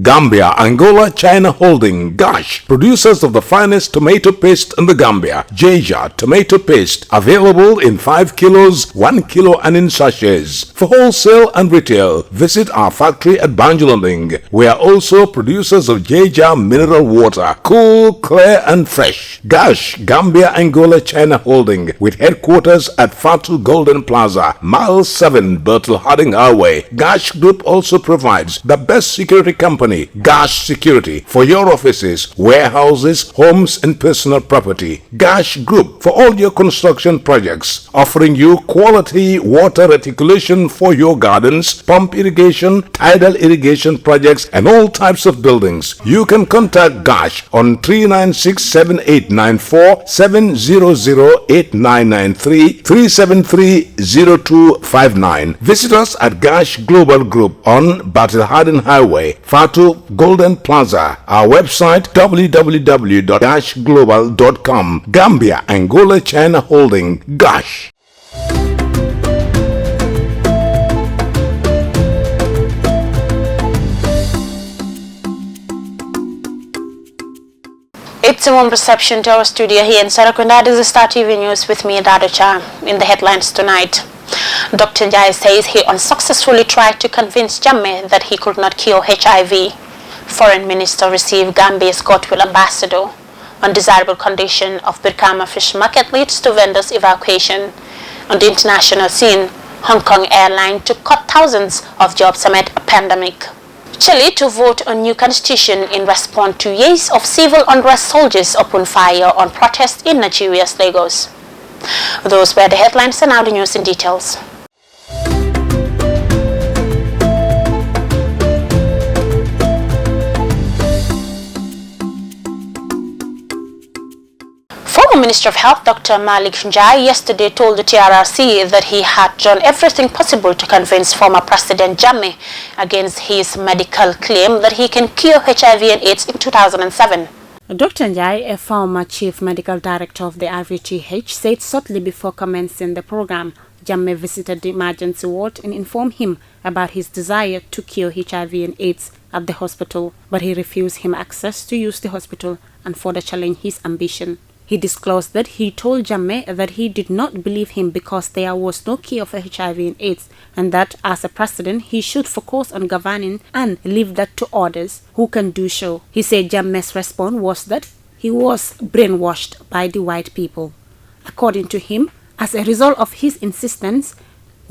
Gambia, Angola, China Holding, Gash, producers of the finest tomato paste in the Gambia. Jaja tomato paste, available in 5 kilos, 1 kilo and in sachets. For wholesale and retail, visit our factory at Banjulunding. We are also producers of Jaja mineral water, cool, clear and fresh. Gash, Gambia, Angola, China Holding, with headquarters at Fatu Golden Plaza, Mile 7, Bertel Harding Highway. Gash Group also provides the best security company, Gash Security, for your offices, warehouses, homes and personal property. Gash Group for all your construction projects, offering you quality water reticulation for your gardens, pump irrigation, tidal irrigation projects and all types of buildings. You can contact Gash on 396-7894, 700-8993, 373-0259. Visit us at Gash Global Group on Battle Harden Highway, Fatu Golden Plaza. Our website www.gashglobal.com. Gambia, Angola, China Holding, Gash. It's a warm reception to our studio here in Sarakunda. This is Star TV News with me, Dado Cha. In the headlines tonight, Dr. Njai says he unsuccessfully tried to convince Jammeh that he could not cure HIV. Foreign Minister received Gambia's goodwill ambassador. Undesirable condition of BRIKAMA fish market leads to vendors' evacuation. On the international scene, Hong Kong airline to cut thousands of jobs amid a pandemic. Chile to vote on new constitution in response to years of civil unrest. Soldiers open fire on protests in Nigeria's Lagos. Those were the headlines, and now the news in details. Former Minister of Health Dr. Malik Njai yesterday told the TRRC that he had done everything possible to convince former President Jammeh against his medical claim that he can cure HIV and AIDS in 2007. Dr. Njai, a former Chief Medical Director of the RVTH, said shortly before commencing the program, Jammeh visited the emergency ward and informed him about his desire to cure HIV and AIDS at the hospital, but he refused him access to use the hospital and further challenged his ambition. He disclosed that he told Jammeh that he did not believe him because there was no cure for HIV and AIDS, and that as a president he should focus on governing and leave that to others who can do so. He said Jammeh's response was that he was brainwashed by the white people. According to him, as a result of his insistence,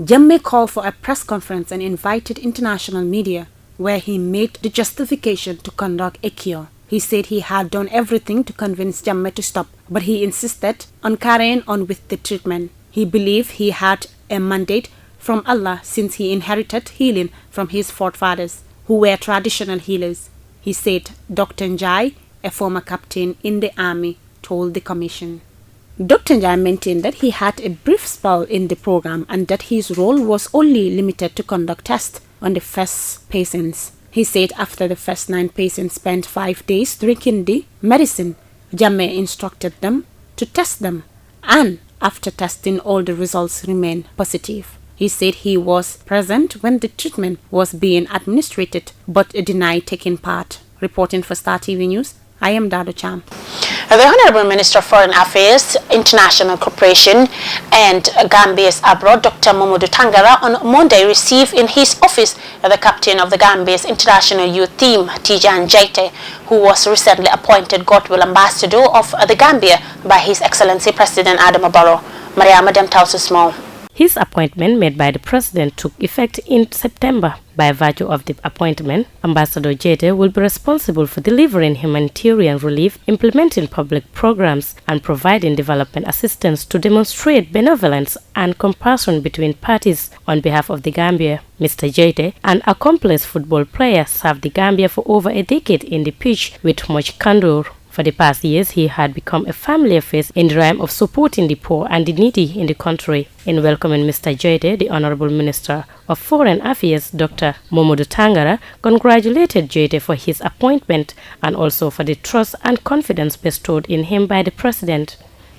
Jammeh called for a press conference and invited international media, where he made the justification to conduct a cure. He said he had done everything to convince Jammeh to stop, but he insisted on carrying on with the treatment. He believed he had a mandate from Allah since he inherited healing from his forefathers, who were traditional healers. He said Dr. Njai, a former captain in the army, told the commission. Dr. Njai maintained that he had a brief spell in the program and that his role was only limited to conduct tests on the first patients. He said after the first 9 patients spent 5 days drinking the medicine, Jammeh instructed them to test them, and after testing all the results remained positive. He said he was present when the treatment was being administered but denied taking part. Reporting for Star TV News, I am Dado Cham. The Honorable Minister of Foreign Affairs, International Cooperation and Gambia's Abroad, Dr. Mamadou Tangara, on Monday received in his office the captain of the Gambia's International Youth Team, Tijan Jaite, who was recently appointed Goodwill Ambassador of the Gambia by His Excellency President Adama Barrow. Mariama Demtausu Small. His appointment made by the President took effect in September. By virtue of the appointment, Ambassador Jaite will be responsible for delivering humanitarian relief, implementing public programs, and providing development assistance to demonstrate benevolence and compassion between parties on behalf of the Gambia. Mr. Jaite, an accomplished football player, served the Gambia for over a decade in the pitch with much candor. For the past years, he had become a familiar face in the realm of supporting the poor and the needy in the country. In welcoming Mr. Jaite, the Honorable Minister of Foreign Affairs, Dr. Mamadou Tangara, congratulated Jaite for his appointment and also for the trust and confidence bestowed in him by the President.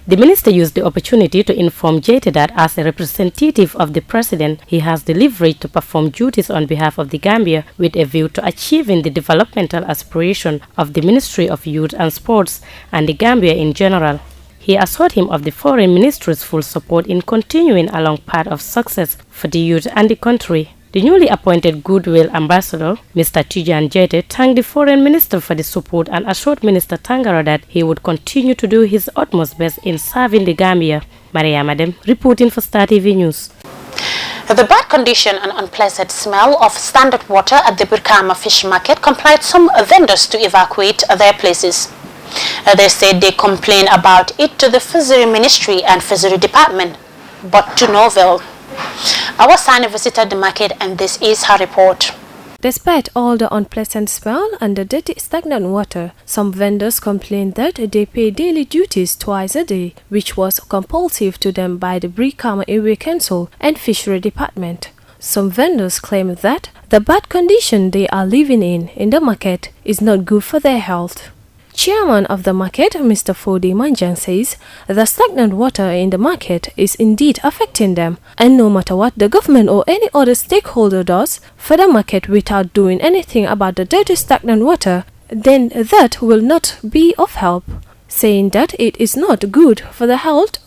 The minister used the opportunity to inform Jete that as a representative of the president, he has the leverage to perform duties on behalf of the Gambia with a view to achieving the developmental aspiration of the Ministry of Youth and Sports and the Gambia in general. He assured him of the foreign ministry's full support in continuing along path of success for the youth and the country. The newly appointed Goodwill Ambassador, Mr. Tijan Jete, thanked the foreign minister for the support and assured Minister Tangara that he would continue to do his utmost best in serving the Gambia. Maria Madem, reporting for Star TV News. The bad condition and unpleasant smell of standard water at the BRIKAMA fish market compelled some vendors to evacuate their places. They said they complained about it to the Fishery Ministry and Fishery Department, but to no avail. Our son visited the market and this is her report. Despite all the unpleasant smell and the dirty stagnant water, some vendors complained that they pay daily duties twice a day, which was compulsive to them by the BRIKAMA Area Council and Fishery Department. Some vendors claim that the bad condition they are living in the market is not good for their health. Chairman of the market, Mr. Fodi Manjang, says the stagnant water in the market is indeed affecting them, and no matter what the government or any other stakeholder does for the market without doing anything about the dirty stagnant water, then that will not be of help, saying that it is not good for the health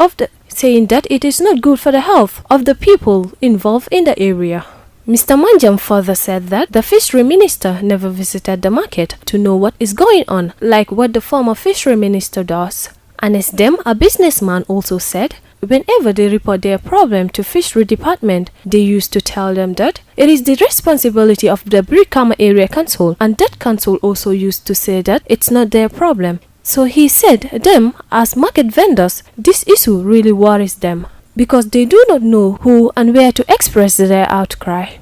of the people involved in the area. Mr. Manjam further said that the fishery minister never visited the market to know what is going on, like what the former fishery minister does. Anes Dem, a businessman, also said whenever they report their problem to fishery department, they used to tell them that it is the responsibility of the BRIKAMA Area Council, and that council also used to say that it's not their problem. So he said them, as market vendors, this issue really worries them, because they do not know who and where to express their outcry.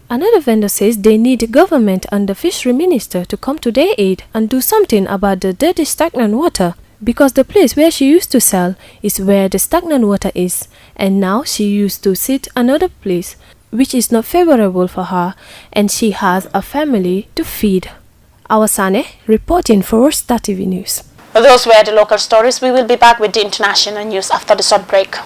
Another vendor says they need government and the fishery minister to come to their aid and do something about the dirty stagnant water, because the place where she used to sell is where the stagnant water is, and now she used to sit another place which is not favorable for her, and she has a family to feed. Awasane reporting for Star TV News. Those were the local stories. We will be back with the international news after the short break.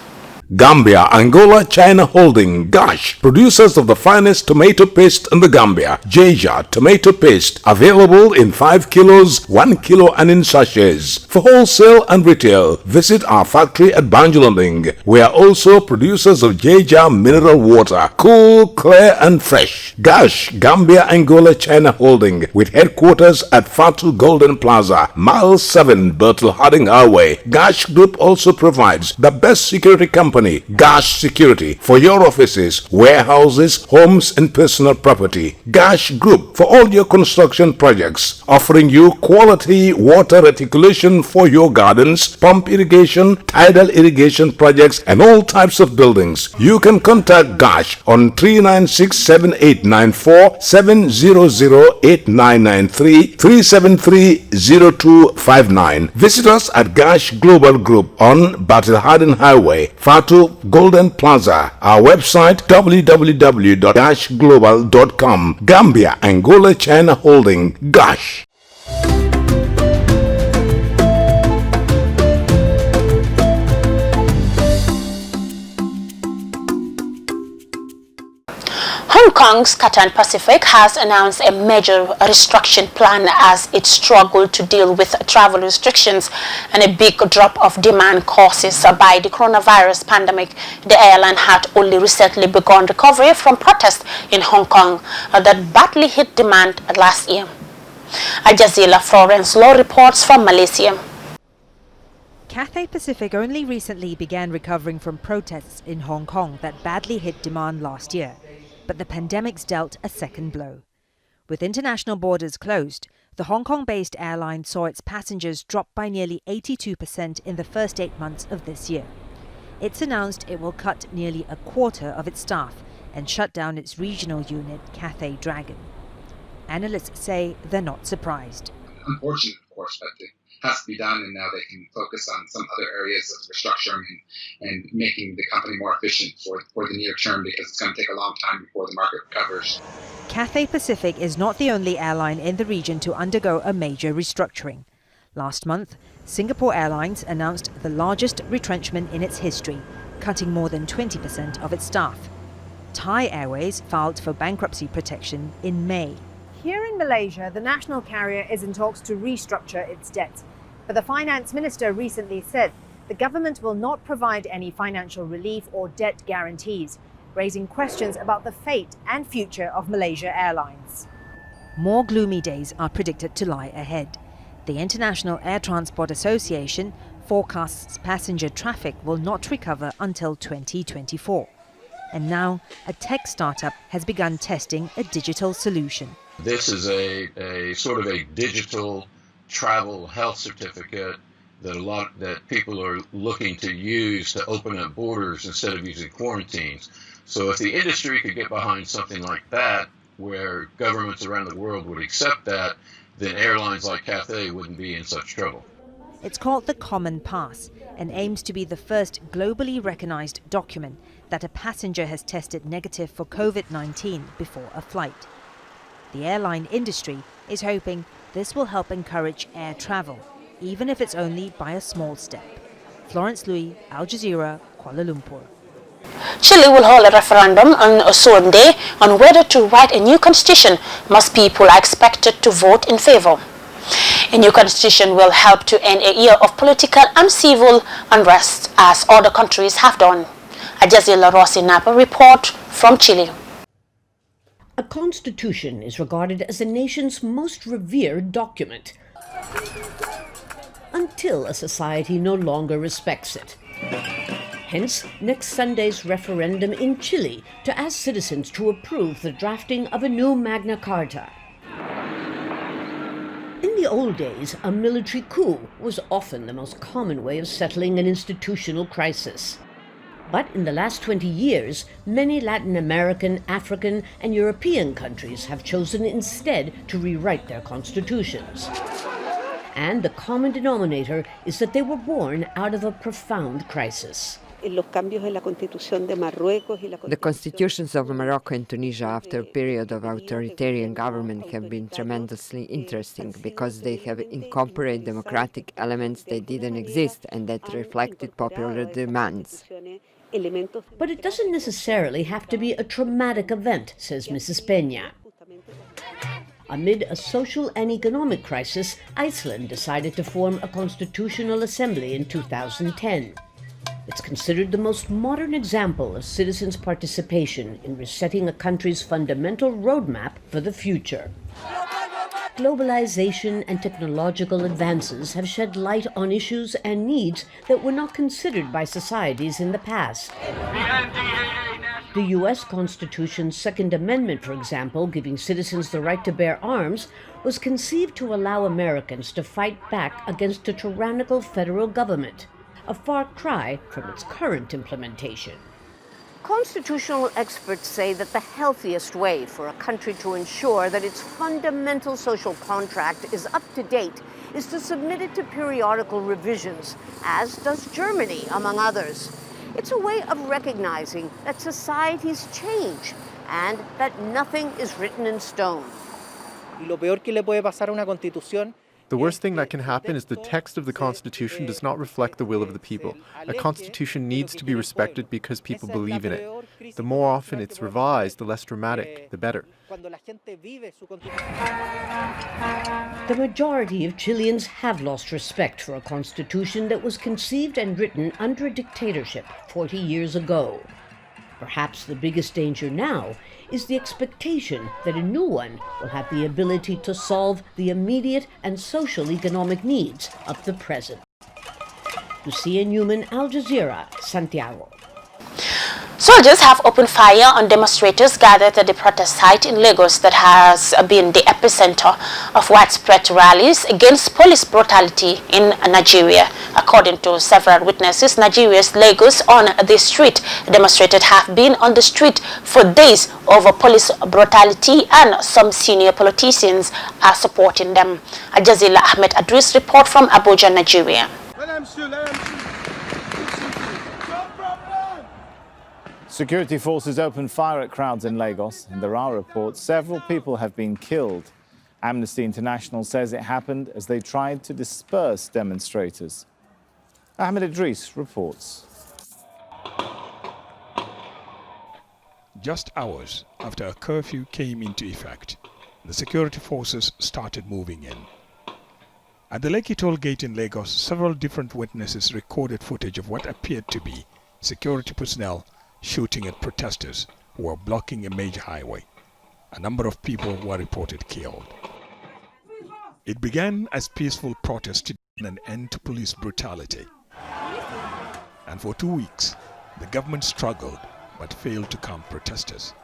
Gambia, Angola, China Holding, Gosh, producers of the finest tomato paste in the Gambia. Jaja tomato paste, available in 5 kilos, 1 kilo and in sachets. For wholesale and retail, visit our factory at Banjulunding. We are also producers of Jaja mineral water, cool, clear and fresh. Gosh, Gambia, Angola, China Holding, with headquarters at Fatu Golden Plaza, Mile 7, Bertel Harding Highway. Gosh Group also provides the best security company, Gash Security, for your offices, warehouses, homes and personal property. Gash Group for all your construction projects, offering you quality water reticulation for your gardens, pump irrigation, tidal irrigation projects and all types of buildings. You can contact Gash on 396-7894, 700-8993, 373-0259. Visit us at Gash Global Group on Battle Harden Highway, Fatu Golden Plaza. Our website www.gashglobal.com. Gambia, Angola, China Holding, Gash. Hong Kong's Cathay Pacific has announced a major restructuring plan as it struggled to deal with travel restrictions and a big drop of demand caused by the coronavirus pandemic. The airline had only recently begun recovery from protests in Hong Kong that badly hit demand last year. Al Jazeera Florence Law reports from Malaysia. Cathay Pacific only recently began recovering from protests in Hong Kong that badly hit demand last year. But the pandemic's dealt a second blow. With international borders closed, the Hong Kong-based airline saw its passengers drop by nearly 82% in the first 8 months of this year. It's announced it will cut nearly a quarter of its staff and shut down its regional unit, Cathay Dragon. Analysts say they're not surprised. Unfortunate, of course, but it has to be done, and now they can focus on some other areas of restructuring and making the company more efficient for the near term, because it's going to take a long time before the market recovers. Cathay Pacific is not the only airline in the region to undergo a major restructuring. Last month, Singapore Airlines announced the largest retrenchment in its history, cutting more than 20% of its staff. Thai Airways filed for bankruptcy protection in May. Here in Malaysia, the national carrier is in talks to restructure its debt. But the finance minister recently said the government will not provide any financial relief or debt guarantees, raising questions about the fate and future of Malaysia Airlines. More gloomy days are predicted to lie ahead. The International Air Transport Association forecasts passenger traffic will not recover until 2024. And now, a tech startup has begun testing a digital solution. This is a sort of a digital travel health certificate that people are looking to use to open up borders instead of using quarantines. So if the industry could get behind something like that, where governments around the world would accept that, then airlines like Cathay wouldn't be in such trouble. It's called the Common Pass and aims to be the first globally recognized document that a passenger has tested negative for COVID-19 before a flight. The airline industry is hoping this will help encourage air travel, even if it's only by a small step. Florence Louis, Al Jazeera, Kuala Lumpur. Chile will hold a referendum on Sunday on whether to write a new constitution. Most people are expected to vote in favor. A new constitution will help to end a year of political and civil unrest, as other countries have done. A Jazila Rossi Napa report from Chile. A constitution is regarded as a nation's most revered document, until a society no longer respects it. Hence, next Sunday's referendum in Chile to ask citizens to approve the drafting of a new Magna Carta. In the old days, a military coup was often the most common way of settling an institutional crisis. But in the last 20 years, many Latin American, African, and European countries have chosen instead to rewrite their constitutions. And the common denominator is that they were born out of a profound crisis. The constitutions of Morocco and Tunisia after a period of authoritarian government have been tremendously interesting because they have incorporated democratic elements that didn't exist and that reflected popular demands. But it doesn't necessarily have to be a traumatic event, says Mrs. Peña. Amid a social and economic crisis, Iceland decided to form a constitutional assembly in 2010. It's considered the most modern example of citizens' participation in resetting a country's fundamental roadmap for the future. Globalization and technological advances have shed light on issues and needs that were not considered by societies in the past. The U.S. Constitution's Second Amendment, for example, giving citizens the right to bear arms, was conceived to allow Americans to fight back against a tyrannical federal government, a far cry from its current implementation. Constitutional experts say that the healthiest way for a country to ensure that its fundamental social contract is up to date is to submit it to periodical revisions, as does Germany, among others. It's a way of recognizing that societies change and that nothing is written in stone. The worst thing that can happen is the text of the Constitution does not reflect the will of the people. A Constitution needs to be respected because people believe in it. The more often it's revised, the less dramatic, the better. The majority of Chileans have lost respect for a constitution that was conceived and written under a dictatorship 40 years ago. Perhaps the biggest danger now is the expectation that a new one will have the ability to solve the immediate and social economic needs of the present. Lucia Newman, Al Jazeera, Santiago. Soldiers have opened fire on demonstrators gathered at the protest site in Lagos that has been the epicenter of widespread rallies against police brutality in Nigeria. According to several witnesses, Nigeria's Lagos on the street demonstrators have been on the street for days over police brutality, and some senior politicians are supporting them. Jazila Ahmed Adris report from Abuja, Nigeria. Security forces opened fire at crowds in Lagos, and there are reports several people have been killed. Amnesty International says it happened as they tried to disperse demonstrators. Ahmed Idris reports. Just hours after a curfew came into effect, the security forces started moving in. At the Lekki toll gate in Lagos, several different witnesses recorded footage of what appeared to be security personnel shooting at protesters who were blocking a major highway. A number of people were reported killed. It began as peaceful protests to put an end to police brutality. And for 2 weeks, the government struggled but failed to calm protesters.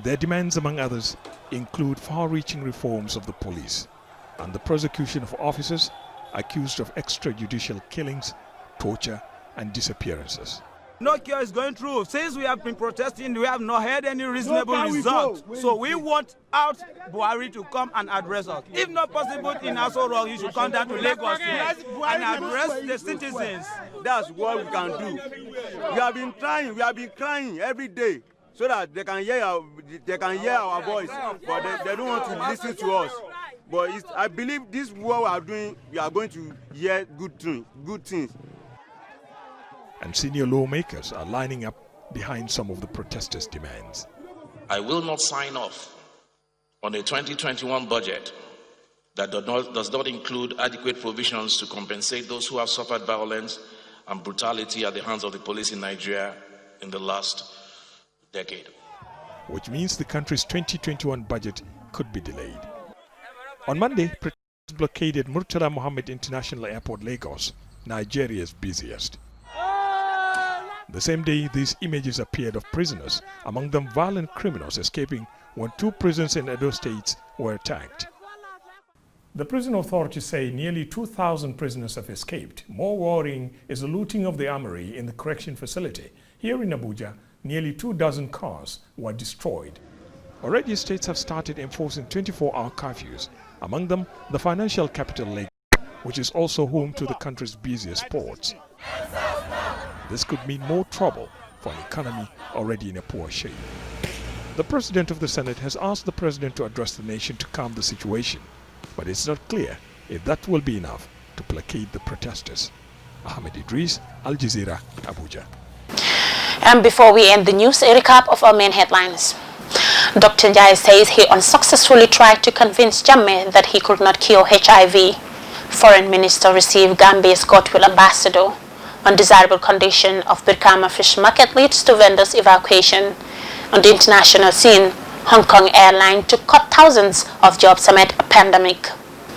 Their demands, among others, include far-reaching reforms of the police and the prosecution of officers accused of extrajudicial killings, torture, and disappearances. No cure is going through. Since we have been protesting, we have not had any reasonable result. So we want out Buhari to come and address us. If not possible in Aso Rock, he should come down to Lagos here and address the citizens. That's what we can do. We have been trying, we have been crying every day so that they can hear our voice, but they don't want to listen to us. But I believe this what we are doing, we are going to hear good things. And senior lawmakers are lining up behind some of the protesters' demands. I will not sign off on a 2021 budget that does not include adequate provisions to compensate those who have suffered violence and brutality at the hands of the police in Nigeria in the last decade. Which means the country's 2021 budget could be delayed. On Monday, protesters blockaded Murtala Mohammed International Airport, Lagos, Nigeria's busiest. The same day, these images appeared of prisoners, among them violent criminals escaping when 2 prisons in Edo states were attacked. The prison authorities say nearly 2,000 prisoners have escaped. More worrying is the looting of the armory in the correction facility. Here in Abuja, nearly 24 cars were destroyed. Already, states have started enforcing 24-hour curfews, among them the financial capital Lagos, which is also home to the country's busiest ports. This could mean more trouble for an economy already in a poor shape. The President of the Senate has asked the President to address the nation to calm the situation, but it's not clear if that will be enough to placate the protesters. Ahmed Idris, Al Jazeera, Abuja. And before we end the news, a recap of our main headlines. Dr. Njai says he unsuccessfully tried to convince Jammeh that he could not cure HIV. Foreign Minister received Gambia's goodwill ambassador. Undesirable condition of BRIKAMA fish market leads to vendors' evacuation. On the international scene, Hong Kong airline to cut thousands of jobs amid a pandemic.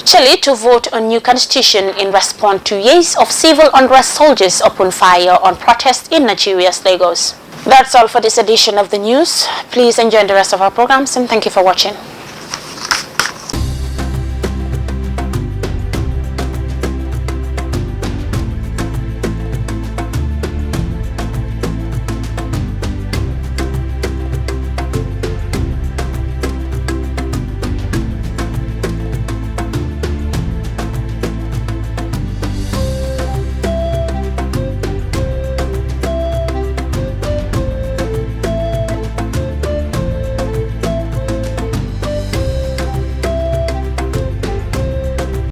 Chile to vote on new constitution in response to years of civil unrest. Soldiers open fire on protests in Nigeria's Lagos. That's all for this edition of the news. Please enjoy the rest of our programs and thank you for watching.